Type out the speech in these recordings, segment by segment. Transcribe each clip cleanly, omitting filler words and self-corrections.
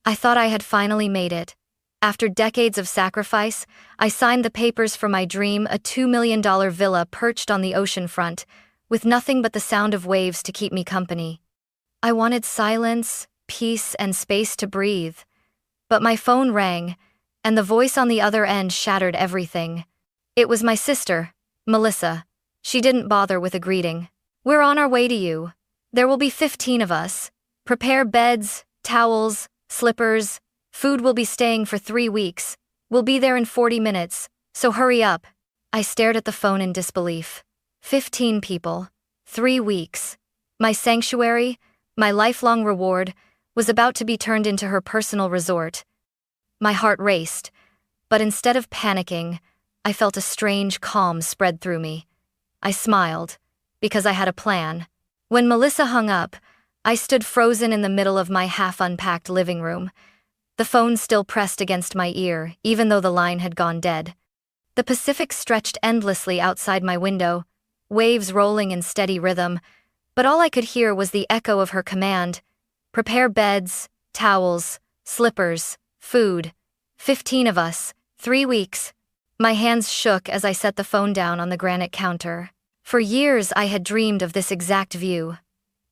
I thought I had finally made it. After decades of sacrifice, I signed the papers for my dream, a $2 million villa perched on the oceanfront, with nothing but the sound of waves to keep me company. I wanted silence, peace, and space to breathe. But my phone rang, and the voice on the other end shattered everything. It was my sister, Melissa. She didn't bother with a greeting. "We're on our way to you. There will be 15 of us. Prepare beds, towels, slippers. Food will be staying for 3 weeks. We'll be there in 40 minutes, so hurry up." I stared at the phone in disbelief. 15 people. 3 weeks. My sanctuary, my lifelong reward, was about to be turned into her personal resort. My heart raced, but instead of panicking, I felt a strange calm spread through me. I smiled, because I had a plan. When Melissa hung up, I stood frozen in the middle of my half-unpacked living room. The phone still pressed against my ear, even though the line had gone dead. The Pacific stretched endlessly outside my window, waves rolling in steady rhythm, but all I could hear was the echo of her command: "Prepare beds, towels, slippers, food. 15 of us, 3 weeks." My hands shook as I set the phone down on the granite counter. For years I had dreamed of this exact view.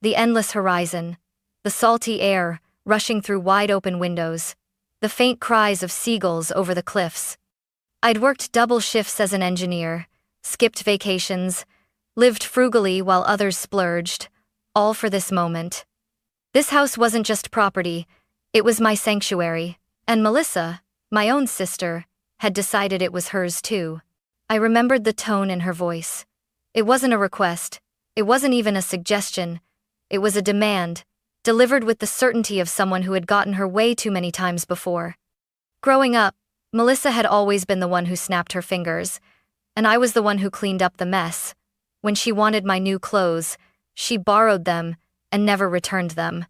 The endless horizon, the salty air rushing through wide-open windows, the faint cries of seagulls over the cliffs. I'd worked double shifts as an engineer, skipped vacations, lived frugally while others splurged, all for this moment. This house wasn't just property, it was my sanctuary, and Melissa, my own sister, had decided it was hers too. I remembered the tone in her voice. It wasn't a request, it wasn't even a suggestion, it was a demand, delivered with the certainty of someone who had gotten her way too many times before. Growing up, Melissa had always been the one who snapped her fingers, and I was the one who cleaned up the mess. When she wanted my new clothes, she borrowed them and never returned them.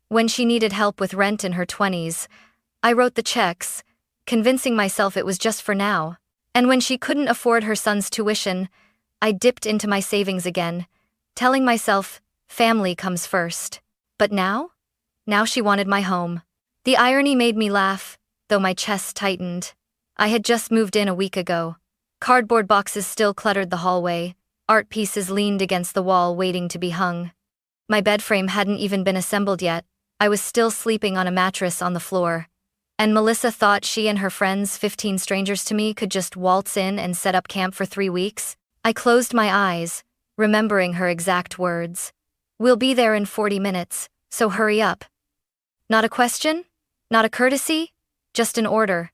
When she needed help with rent in her 20s, I wrote the checks, convincing myself it was just for now. And when she couldn't afford her son's tuition, I dipped into my savings again, telling myself, family comes first. But now? Now she wanted my home. The irony made me laugh, though my chest tightened. I had just moved in a week ago. Cardboard boxes still cluttered the hallway, art pieces leaned against the wall waiting to be hung. My bed frame hadn't even been assembled yet. I was still sleeping on a mattress on the floor. And Melissa thought she and her friends, 15 strangers to me, could just waltz in and set up camp for 3 weeks? I closed my eyes, remembering her exact words. "We'll be there in 40 minutes, so hurry up." Not a question? Not a courtesy? Just an order.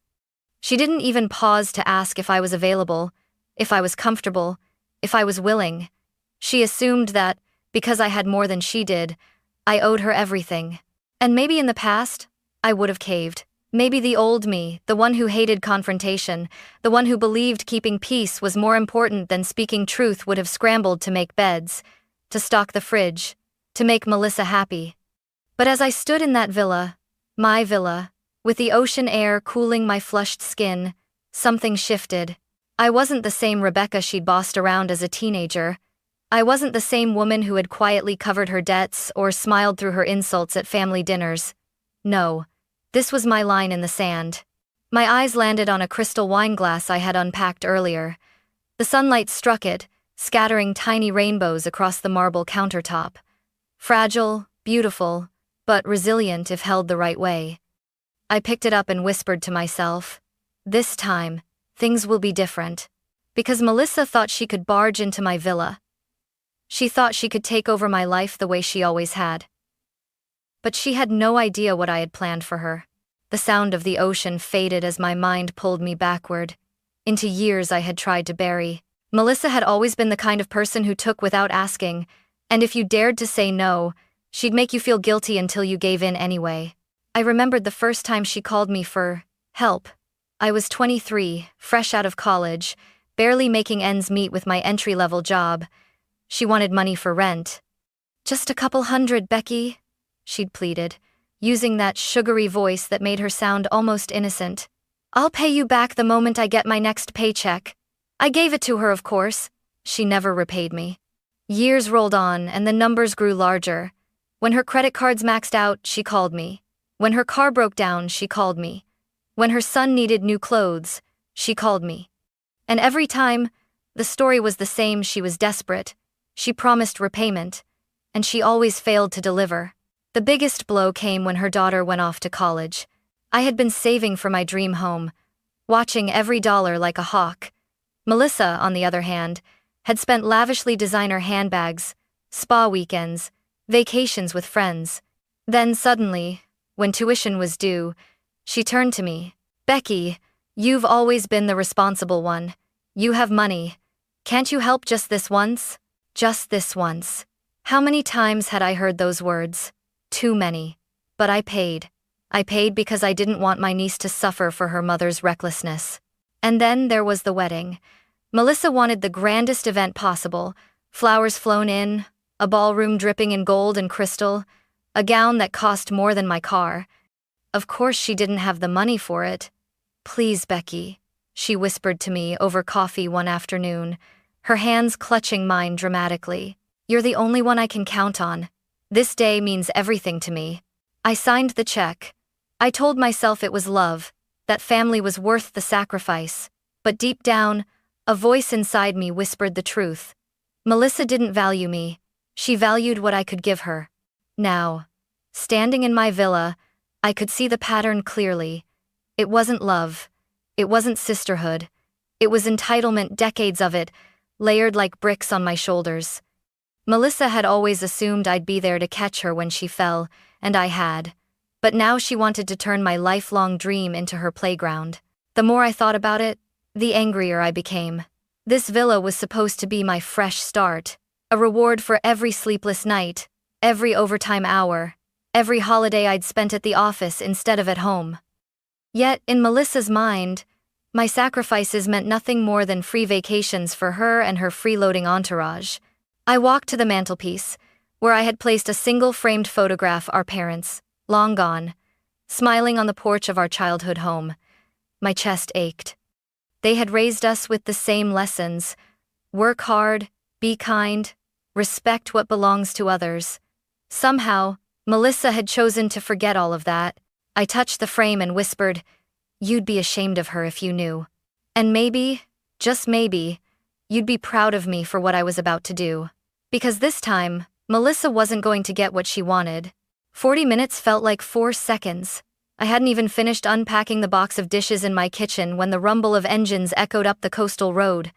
She didn't even pause to ask if I was available, if I was comfortable, if I was willing. She assumed that, because I had more than she did, I owed her everything. And maybe in the past, I would have caved. Maybe the old me, the one who hated confrontation, the one who believed keeping peace was more important than speaking truth, would have scrambled to make beds, to stock the fridge, to make Melissa happy. But as I stood in that villa, my villa, with the ocean air cooling my flushed skin, something shifted. I wasn't the same Rebecca she'd bossed around as a teenager. I wasn't the same woman who had quietly covered her debts or smiled through her insults at family dinners. No, this was my line in the sand. My eyes landed on a crystal wine glass I had unpacked earlier. The sunlight struck it, scattering tiny rainbows across the marble countertop. Fragile, beautiful, but resilient if held the right way. I picked it up and whispered to myself, this time, things will be different. Because Melissa thought she could barge into my villa. She thought she could take over my life the way she always had. But she had no idea what I had planned for her. The sound of the ocean faded as my mind pulled me backward, into years I had tried to bury. Melissa had always been the kind of person who took without asking, and if you dared to say no, she'd make you feel guilty until you gave in anyway. I remembered the first time she called me for help. I was 23, fresh out of college, barely making ends meet with my entry-level job. She wanted money for rent. "Just a couple hundred, Becky," she'd pleaded, using that sugary voice that made her sound almost innocent. "I'll pay you back the moment I get my next paycheck." I gave it to her, of course. She never repaid me. Years rolled on, and the numbers grew larger. When her credit cards maxed out, she called me. When her car broke down, she called me. When her son needed new clothes, she called me. And every time, the story was the same: she was desperate, she promised repayment, and she always failed to deliver. The biggest blow came when her daughter went off to college. I had been saving for my dream home, watching every dollar like a hawk. Melissa, on the other hand, had spent lavishly designer handbags, spa weekends, vacations with friends. Then suddenly, when tuition was due, she turned to me. "Becky, you've always been the responsible one. You have money. Can't you help just this once? Just this once." How many times had I heard those words? Too many. But I paid. I paid because I didn't want my niece to suffer for her mother's recklessness. And then there was the wedding. Melissa wanted the grandest event possible: flowers flown in, a ballroom dripping in gold and crystal, a gown that cost more than my car. Of course she didn't have the money for it. "Please, Becky," she whispered to me over coffee one afternoon, her hands clutching mine dramatically. "You're the only one I can count on. This day means everything to me." I signed the check. I told myself it was love, that family was worth the sacrifice. But deep down, a voice inside me whispered the truth. Melissa didn't value me. She valued what I could give her. Now, standing in my villa, I could see the pattern clearly. It wasn't love. It wasn't sisterhood. It was entitlement, decades of it, layered like bricks on my shoulders. Melissa had always assumed I'd be there to catch her when she fell, and I had. But now she wanted to turn my lifelong dream into her playground. The more I thought about it, the angrier I became. This villa was supposed to be my fresh start, a reward for every sleepless night, every overtime hour, every holiday I'd spent at the office instead of at home. Yet, in Melissa's mind, my sacrifices meant nothing more than free vacations for her and her freeloading entourage. I walked to the mantelpiece, where I had placed a single framed photograph, our parents, long gone, smiling on the porch of our childhood home. My chest ached. They had raised us with the same lessons: work hard, be kind, respect what belongs to others. Somehow, Melissa had chosen to forget all of that. I touched the frame and whispered, "You'd be ashamed of her if you knew. And maybe, just maybe, you'd be proud of me for what I was about to do." Because this time, Melissa wasn't going to get what she wanted. 40 minutes felt like 4 seconds. I hadn't even finished unpacking the box of dishes in my kitchen when the rumble of engines echoed up the coastal road.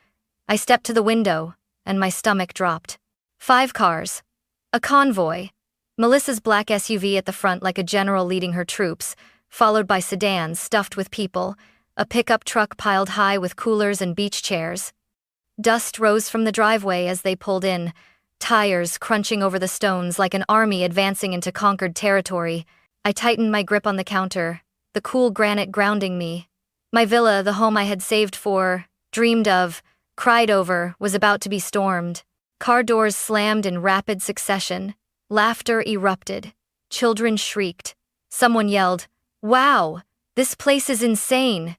I stepped to the window, and my stomach dropped. 5 cars. A convoy. Melissa's black SUV at the front like a general leading her troops, followed by sedans stuffed with people, a pickup truck piled high with coolers and beach chairs. Dust rose from the driveway as they pulled in, tires crunching over the stones like an army advancing into conquered territory. I tightened my grip on the counter, the cool granite grounding me. My villa, the home I had saved for, dreamed of, cried over, was about to be stormed. Car doors slammed in rapid succession. Laughter erupted. Children shrieked. Someone yelled, "Wow, this place is insane."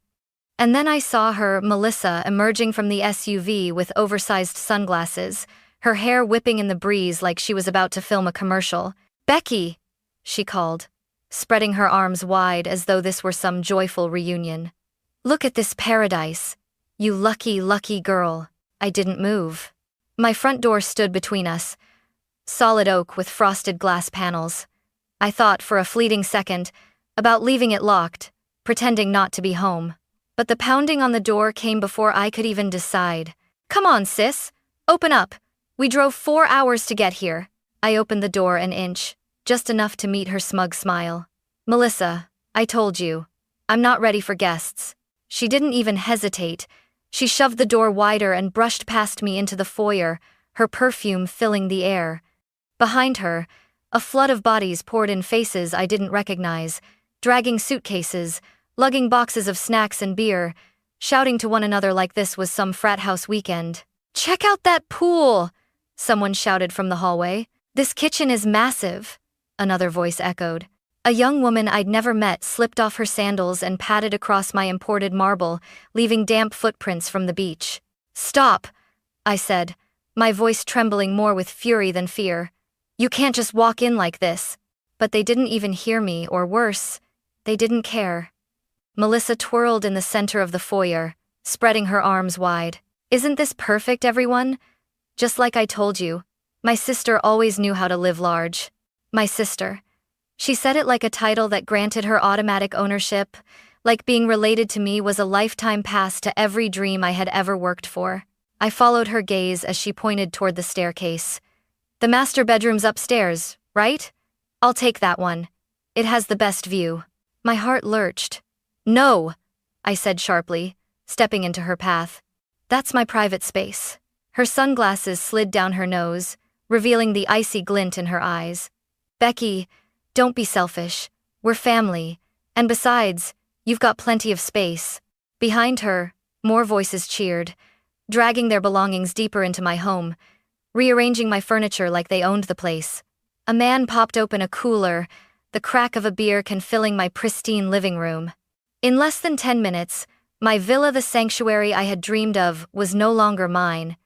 And then I saw her, Melissa, emerging from the SUV with oversized sunglasses, her hair whipping in the breeze like she was about to film a commercial. "Becky," she called, spreading her arms wide as though this were some joyful reunion. "Look at this paradise. You lucky, lucky girl." I didn't move. My front door stood between us, solid oak with frosted glass panels. I thought for a fleeting second about leaving it locked, pretending not to be home. But the pounding on the door came before I could even decide. "Come on, sis. Open up. We drove 4 hours to get here." I opened the door an inch, just enough to meet her smug smile. "Melissa, I told you. I'm not ready for guests." She didn't even hesitate. She shoved the door wider and brushed past me into the foyer, her perfume filling the air. Behind her, a flood of bodies poured in, faces I didn't recognize, dragging suitcases, lugging boxes of snacks and beer, shouting to one another like this was some frat house weekend. "Check out that pool!" someone shouted from the hallway. "This kitchen is massive," another voice echoed. A young woman I'd never met slipped off her sandals and padded across my imported marble, leaving damp footprints from the beach. "Stop," I said, my voice trembling more with fury than fear. "You can't just walk in like this." But they didn't even hear me, or worse, they didn't care. Melissa twirled in the center of the foyer, spreading her arms wide. Isn't this perfect, everyone? Just like I told you, my sister always knew how to live large. My sister. She said it like a title that granted her automatic ownership, like being related to me was a lifetime pass to every dream I had ever worked for. I followed her gaze as she pointed toward the staircase. The master bedroom's upstairs, right? I'll take that one. It has the best view. My heart lurched. No, I said sharply, stepping into her path. That's my private space. Her sunglasses slid down her nose, revealing the icy glint in her eyes. Becky, don't be selfish. We're family. And besides, you've got plenty of space. Behind her, more voices cheered, dragging their belongings deeper into my home, rearranging my furniture like they owned the place. A man popped open a cooler, the crack of a beer can filling my pristine living room. In less than 10 minutes, my villa, the sanctuary I had dreamed of, was no longer mine.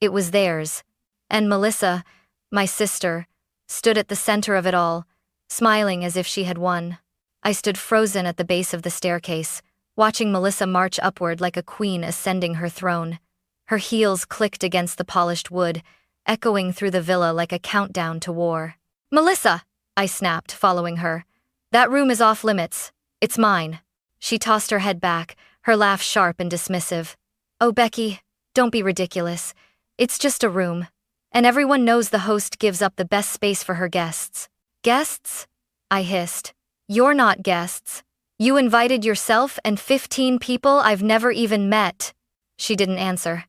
It was theirs. And Melissa, my sister, stood at the center of it all, smiling as if she had won. I stood frozen at the base of the staircase, watching Melissa march upward like a queen ascending her throne. Her heels clicked against the polished wood, echoing through the villa like a countdown to war. Melissa, I snapped, following her. That room is off limits. It's mine. She tossed her head back, her laugh sharp and dismissive. Oh, Becky, don't be ridiculous. It's just a room. And everyone knows the host gives up the best space for her guests. Guests? I hissed. You're not guests. You invited yourself and 15 people I've never even met. She didn't answer.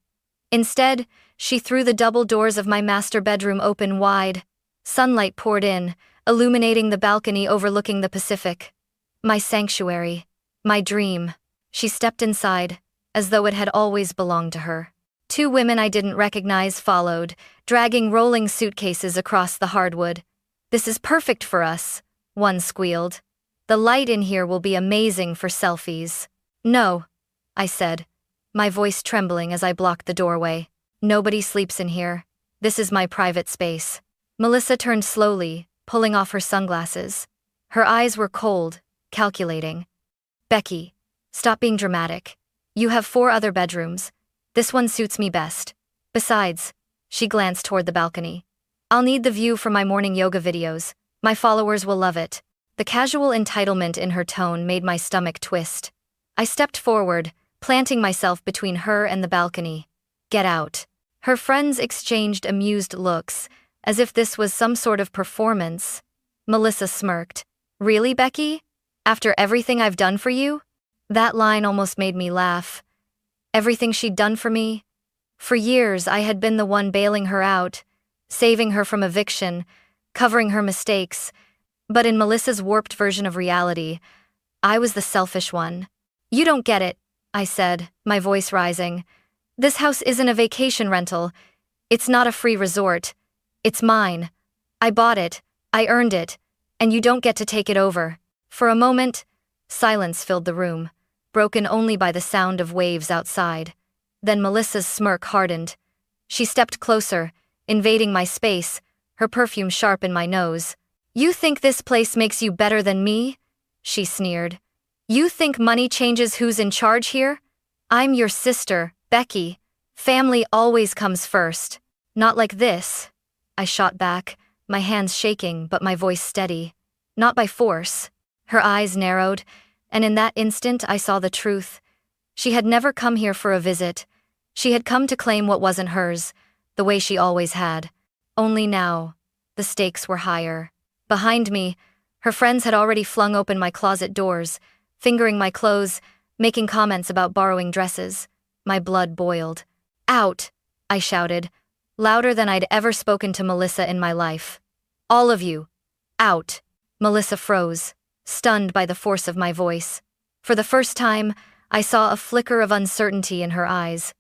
Instead, she threw the double doors of my master bedroom open wide. Sunlight poured in, illuminating the balcony overlooking the Pacific. My sanctuary. My dream. She stepped inside, as though it had always belonged to her. 2 women I didn't recognize followed, dragging rolling suitcases across the hardwood. This is perfect for us, one squealed. The light in here will be amazing for selfies. No, I said, my voice trembling as I blocked the doorway. Nobody sleeps in here. This is my private space. Melissa turned slowly, pulling off her sunglasses. Her eyes were cold, calculating. Becky, stop being dramatic. You have 4 other bedrooms. This one suits me best. Besides, she glanced toward the balcony. I'll need the view for my morning yoga videos. My followers will love it. The casual entitlement in her tone made my stomach twist. I stepped forward, planting myself between her and the balcony. Get out. Her friends exchanged amused looks, as if this was some sort of performance. Melissa smirked. Really, Becky? After everything I've done for you? That line almost made me laugh. Everything she'd done for me? For years, I had been the one bailing her out, saving her from eviction, covering her mistakes. But in Melissa's warped version of reality, I was the selfish one. You don't get it, I said, my voice rising. This house isn't a vacation rental. It's not a free resort. It's mine. I bought it. I earned it. And you don't get to take it over. For a moment, silence filled the room, broken only by the sound of waves outside. Then Melissa's smirk hardened. She stepped closer, invading my space, her perfume sharp in my nose. You think this place makes you better than me? She sneered. You think money changes who's in charge here? I'm your sister, Becky. Family always comes first. Not like this. I shot back, my hands shaking but my voice steady. Not by force. Her eyes narrowed, and in that instant I saw the truth. She had never come here for a visit. She had come to claim what wasn't hers, the way she always had. Only now, the stakes were higher. Behind me, her friends had already flung open my closet doors, fingering my clothes, making comments about borrowing dresses. My blood boiled. Out, I shouted, louder than I'd ever spoken to Melissa in my life. All of you, out. Melissa froze, stunned by the force of my voice. For the first time, I saw a flicker of uncertainty in her eyes.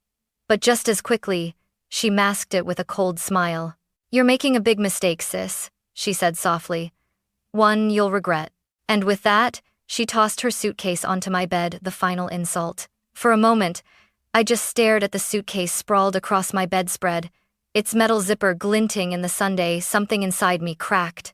But just as quickly, she masked it with a cold smile. You're making a big mistake, sis, she said softly. One you'll regret. And with that, she tossed her suitcase onto my bed, the final insult. For a moment, I just stared at the suitcase sprawled across my bedspread, its metal zipper glinting in the sunday. Something inside me cracked.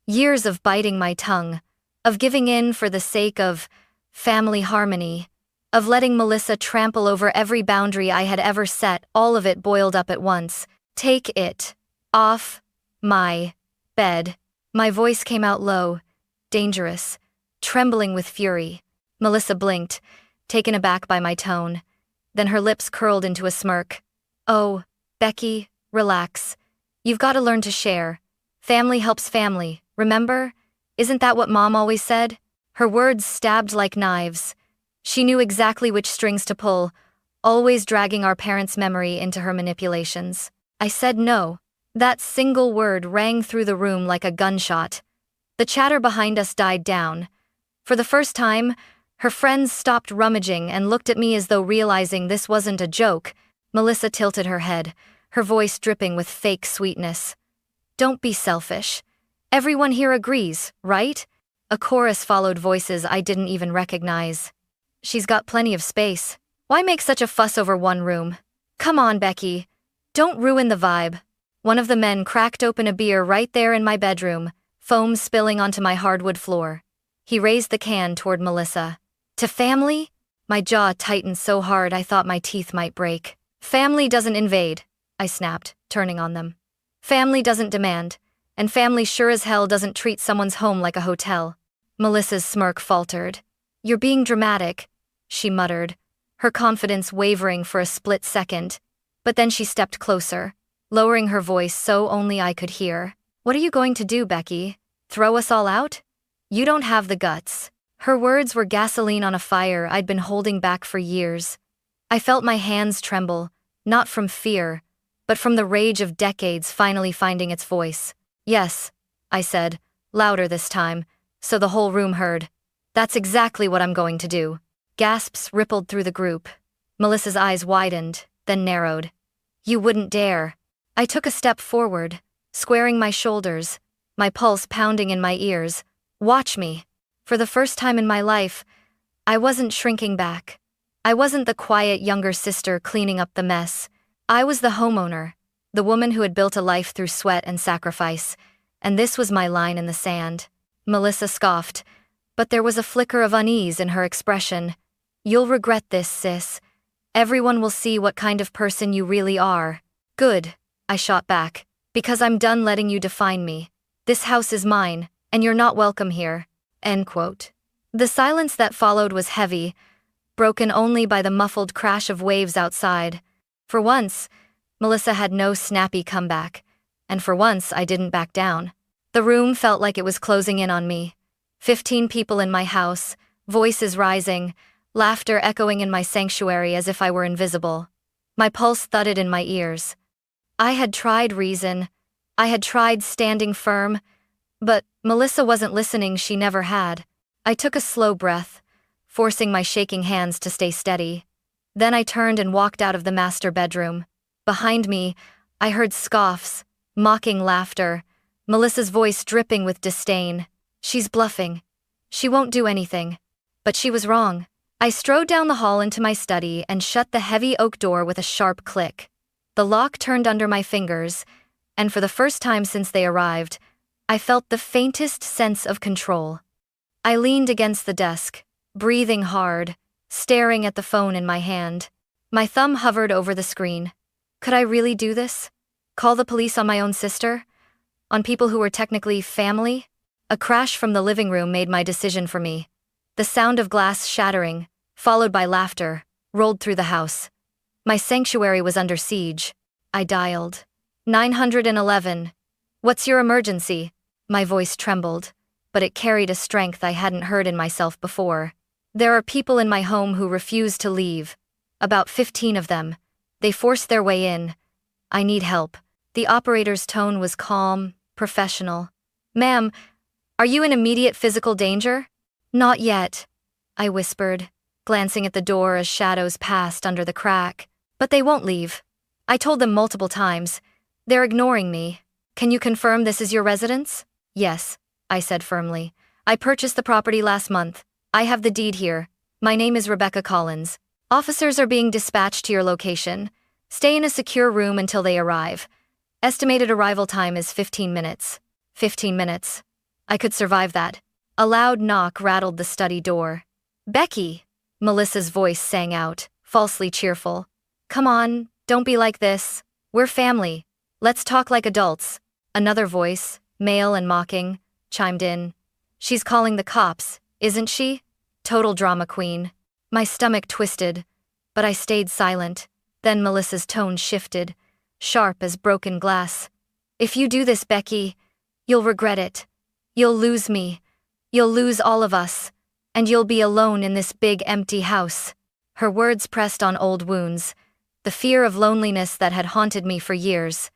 Years of biting my tongue, of giving in for the sake of family harmony, of letting Melissa trample over every boundary I had ever set, all of it boiled up at once. Take it off my bed. My voice came out low, dangerous, trembling with fury. Melissa blinked, taken aback by my tone. Then her lips curled into a smirk. Oh, Becky, relax. You've got to learn to share. Family helps family, remember? Isn't that what Mom always said? Her words stabbed like knives. She knew exactly which strings to pull, always dragging our parents' memory into her manipulations. I said no. That single word rang through the room like a gunshot. The chatter behind us died down. For the first time, her friends stopped rummaging and looked at me as though realizing this wasn't a joke. Melissa tilted her head, her voice dripping with fake sweetness. Don't be selfish. Everyone here agrees, right? A chorus followed voices I didn't even recognize. She's got plenty of space. Why make such a fuss over one room? Come on, Becky. Don't ruin the vibe. One of the men cracked open a beer right there in my bedroom, foam spilling onto my hardwood floor. He raised the can toward Melissa. To family? My jaw tightened so hard I thought my teeth might break. Family doesn't invade, I snapped, turning on them. Family doesn't demand, and family sure as hell doesn't treat someone's home like a hotel. Melissa's smirk faltered. You're being dramatic, she muttered, her confidence wavering for a split second. But then she stepped closer, lowering her voice so only I could hear. What are you going to do, Becky? Throw us all out? You don't have the guts. Her words were gasoline on a fire I'd been holding back for years. I felt my hands tremble, not from fear, but from the rage of decades finally finding its voice. Yes, I said, louder this time, so the whole room heard. That's exactly what I'm going to do. Gasps rippled through the group. Melissa's eyes widened, then narrowed. You wouldn't dare. I took a step forward, squaring my shoulders, my pulse pounding in my ears. Watch me. For the first time in my life, I wasn't shrinking back. I wasn't the quiet younger sister cleaning up the mess. I was the homeowner, the woman who had built a life through sweat and sacrifice, and this was my line in the sand. Melissa scoffed, but there was a flicker of unease in her expression. You'll regret this, sis. Everyone will see what kind of person you really are. Good, I shot back, because I'm done letting you define me. This house is mine, and you're not welcome here. End quote. The silence that followed was heavy, broken only by the muffled crash of waves outside. For once, Melissa had no snappy comeback, and for once I didn't back down. The room felt like it was closing in on me. 15 people in my house, voices rising, laughter echoing in my sanctuary as if I were invisible. My pulse thudded in my ears. I had tried reason. I had tried standing firm. But Melissa wasn't listening, she never had. I took a slow breath, forcing my shaking hands to stay steady. Then I turned and walked out of the master bedroom. Behind me, I heard scoffs, mocking laughter, Melissa's voice dripping with disdain. She's bluffing. She won't do anything. But she was wrong. I strode down the hall into my study and shut the heavy oak door with a sharp click. The lock turned under my fingers, and for the first time since they arrived, I felt the faintest sense of control. I leaned against the desk, breathing hard, staring at the phone in my hand. My thumb hovered over the screen. Could I really do this? Call the police on my own sister? On people who were technically family? A crash from the living room made my decision for me. The sound of glass shattering, followed by laughter, rolled through the house. My sanctuary was under siege. I dialed. 911. What's your emergency? My voice trembled, but it carried a strength I hadn't heard in myself before. There are people in my home who refuse to leave. About 15 of them. They forced their way in. I need help. The operator's tone was calm, professional. Ma'am, are you in immediate physical danger? Not yet, I whispered, glancing at the door as shadows passed under the crack. But they won't leave. I told them multiple times. They're ignoring me. Can you confirm this is your residence? Yes, I said firmly. I purchased the property last month. I have the deed here. My name is Rebecca Collins. Officers are being dispatched to your location. Stay in a secure room until they arrive. Estimated arrival time is 15 minutes. 15 minutes. I could survive that. A loud knock rattled the study door. Becky! Melissa's voice sang out, falsely cheerful. Come on, don't be like this. We're family. Let's talk like adults. Another voice, male and mocking, chimed in. She's calling the cops, isn't she? Total drama queen. My stomach twisted, but I stayed silent. Then Melissa's tone shifted, sharp as broken glass. If you do this, Becky, you'll regret it. You'll lose me. You'll lose all of us. And you'll be alone in this big empty house. Her words pressed on old wounds, the fear of loneliness that had haunted me for years.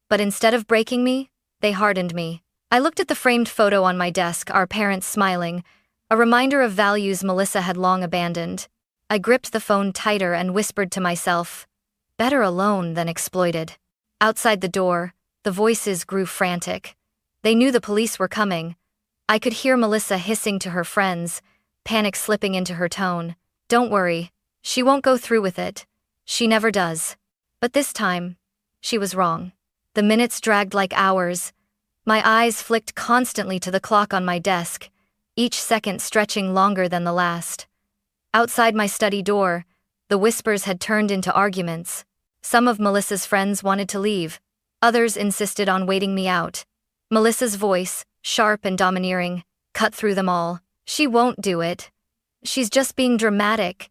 But instead of breaking me, they hardened me. I looked at the framed photo on my desk, our parents smiling, a reminder of values Melissa had long abandoned. I gripped the phone tighter and whispered to myself, better alone than exploited. Outside the door, the voices grew frantic. They knew the police were coming. I could hear Melissa hissing to her friends, panic slipping into her tone. Don't worry, she won't go through with it. She never does. But this time, she was wrong. The minutes dragged like hours. My eyes flicked constantly to the clock on my desk, each second stretching longer than the last. Outside my study door, the whispers had turned into arguments. Some of Melissa's friends wanted to leave. Others insisted on waiting me out. Melissa's voice, sharp and domineering, cut through them all. She won't do it. She's just being dramatic.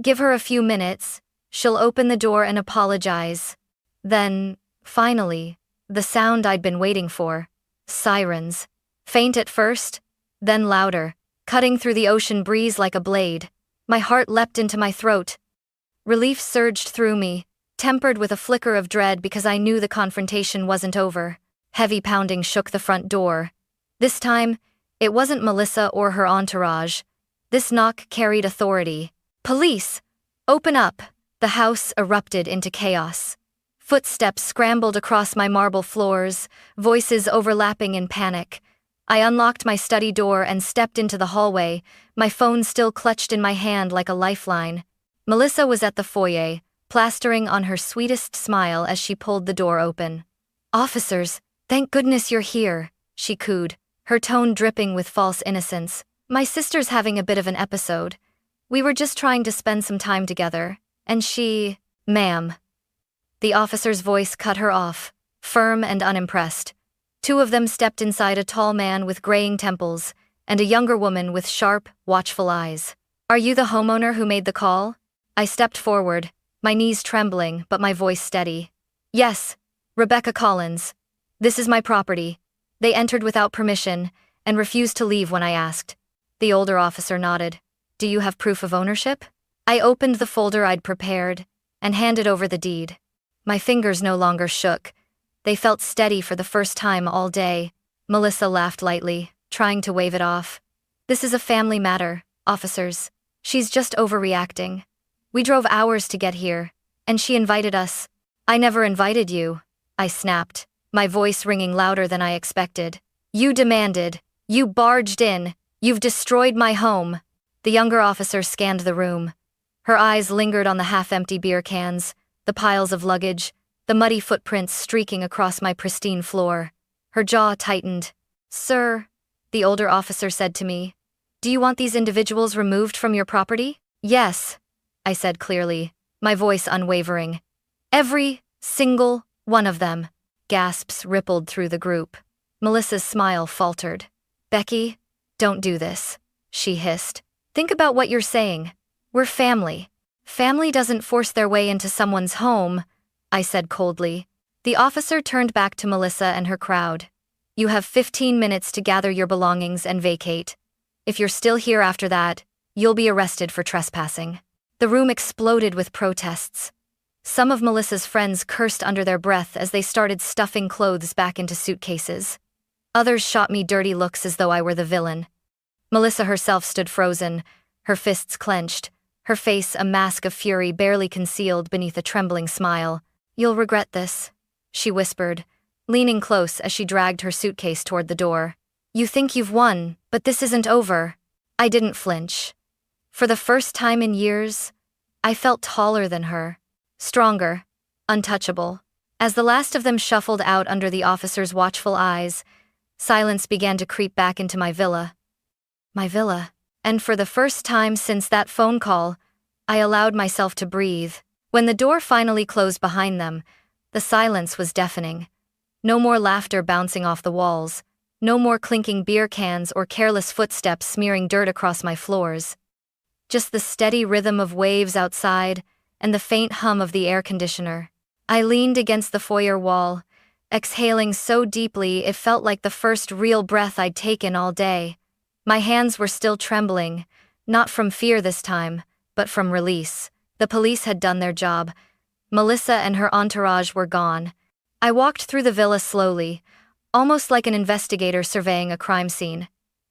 Give her a few minutes. She'll open the door and apologize. Then, finally, the sound I'd been waiting for. Sirens. Faint at first, then louder, cutting through the ocean breeze like a blade. My heart leapt into my throat. Relief surged through me, tempered with a flicker of dread because I knew the confrontation wasn't over. Heavy pounding shook the front door. This time, it wasn't Melissa or her entourage. This knock carried authority. Police! Open up! The house erupted into chaos. Footsteps scrambled across my marble floors, voices overlapping in panic. I unlocked my study door and stepped into the hallway, my phone still clutched in my hand like a lifeline. Melissa was at the foyer, plastering on her sweetest smile as she pulled the door open. Officers, thank goodness you're here, she cooed, her tone dripping with false innocence. My sister's having a bit of an episode. We were just trying to spend some time together, and she… Ma'am. The officer's voice cut her off, firm and unimpressed. Two of them stepped inside, a tall man with graying temples, and a younger woman with sharp, watchful eyes. Are you the homeowner who made the call? I stepped forward, my knees trembling but my voice steady. Yes, Rebecca Collins. This is my property. They entered without permission and refused to leave when I asked. The older officer nodded. Do you have proof of ownership? I opened the folder I'd prepared and handed over the deed. My fingers no longer shook. They felt steady for the first time all day. Melissa laughed lightly, trying to wave it off. This is a family matter, officers. She's just overreacting. We drove hours to get here, and she invited us. I never invited you, I snapped, my voice ringing louder than I expected. You demanded. You barged in. You've destroyed my home. The younger officer scanned the room. Her eyes lingered on the half-empty beer cans, the piles of luggage, the muddy footprints streaking across my pristine floor. Her jaw tightened. Sir, the older officer said to me, do you want these individuals removed from your property? Yes, I said clearly, my voice unwavering. Every single one of them. Gasps rippled through the group. Melissa's smile faltered. Becky, don't do this, she hissed. Think about what you're saying. We're family. Family doesn't force their way into someone's home, I said coldly. The officer turned back to Melissa and her crowd. You have 15 minutes to gather your belongings and vacate. If you're still here after that, you'll be arrested for trespassing. The room exploded with protests. Some of Melissa's friends cursed under their breath as they started stuffing clothes back into suitcases. Others shot me dirty looks as though I were the villain. Melissa herself stood frozen, her fists clenched, her face a mask of fury barely concealed beneath a trembling smile. You'll regret this, she whispered, leaning close as she dragged her suitcase toward the door. You think you've won, but this isn't over. I didn't flinch. For the first time in years, I felt taller than her, stronger, untouchable. As the last of them shuffled out under the officer's watchful eyes, Silence began to creep back into my villa. My villa. And for the first time since that phone call, I allowed myself to breathe. When the door finally closed behind them, the silence was deafening. No more laughter bouncing off the walls. No more clinking beer cans or careless footsteps smearing dirt across my floors. Just the steady rhythm of waves outside and the faint hum of the air conditioner. I leaned against the foyer wall, exhaling so deeply it felt like the first real breath I'd taken all day. My hands were still trembling, not from fear this time, but from release. The police had done their job. Melissa and her entourage were gone. I walked through the villa slowly, almost like an investigator surveying a crime scene.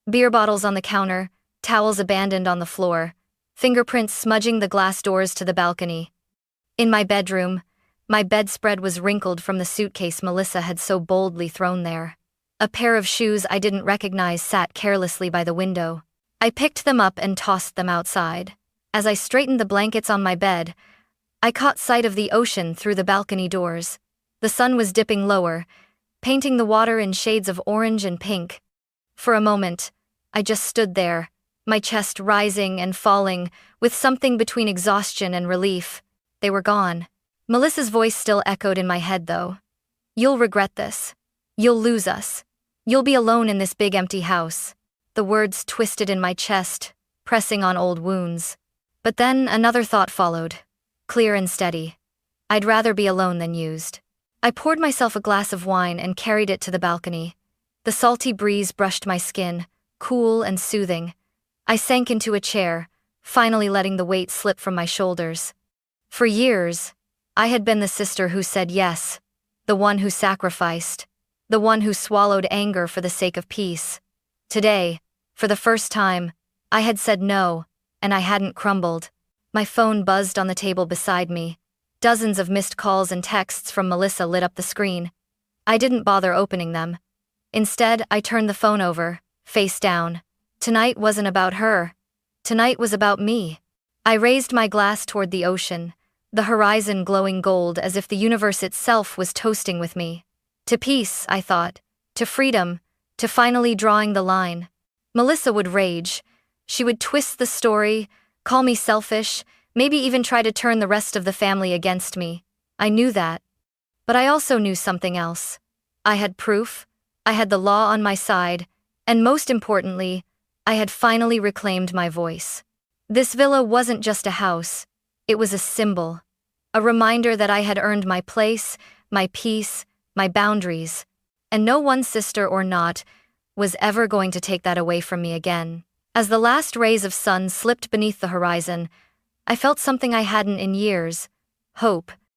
Beer bottles on the counter, towels abandoned on the floor, fingerprints smudging the glass doors to the balcony. In my bedroom, my bedspread was wrinkled from the suitcase Melissa had so boldly thrown there. A pair of shoes I didn't recognize sat carelessly by the window. I picked them up and tossed them outside. As I straightened the blankets on my bed, I caught sight of the ocean through the balcony doors. The sun was dipping lower, painting the water in shades of orange and pink. For a moment, I just stood there, my chest rising and falling, with something between exhaustion and relief. They were gone. Melissa's voice still echoed in my head, though. "You'll regret this. You'll lose us. You'll be alone in this big empty house." The words twisted in my chest, pressing on old wounds. But then another thought followed, clear and steady. I'd rather be alone than used. I poured myself a glass of wine and carried it to the balcony. The salty breeze brushed my skin, cool and soothing. I sank into a chair, finally letting the weight slip from my shoulders. For years, I had been the sister who said yes, the one who sacrificed, the one who swallowed anger for the sake of peace. Today, for the first time, I had said no, and I hadn't crumbled. My phone buzzed on the table beside me. Dozens of missed calls and texts from Melissa lit up the screen. I didn't bother opening them. Instead, I turned the phone over, face down. Tonight wasn't about her. Tonight was about me. I raised my glass toward the ocean, the horizon glowing gold as if the universe itself was toasting with me. To peace, I thought. To freedom. To finally drawing the line. Melissa would rage. She would twist the story, call me selfish, maybe even try to turn the rest of the family against me. I knew that. But I also knew something else. I had proof, I had the law on my side, and most importantly, I had finally reclaimed my voice. This villa wasn't just a house, it was a symbol. A reminder that I had earned my place, my peace, my boundaries. And no one, sister or not, was ever going to take that away from me again. As the last rays of sun slipped beneath the horizon, I felt something I hadn't in years: hope.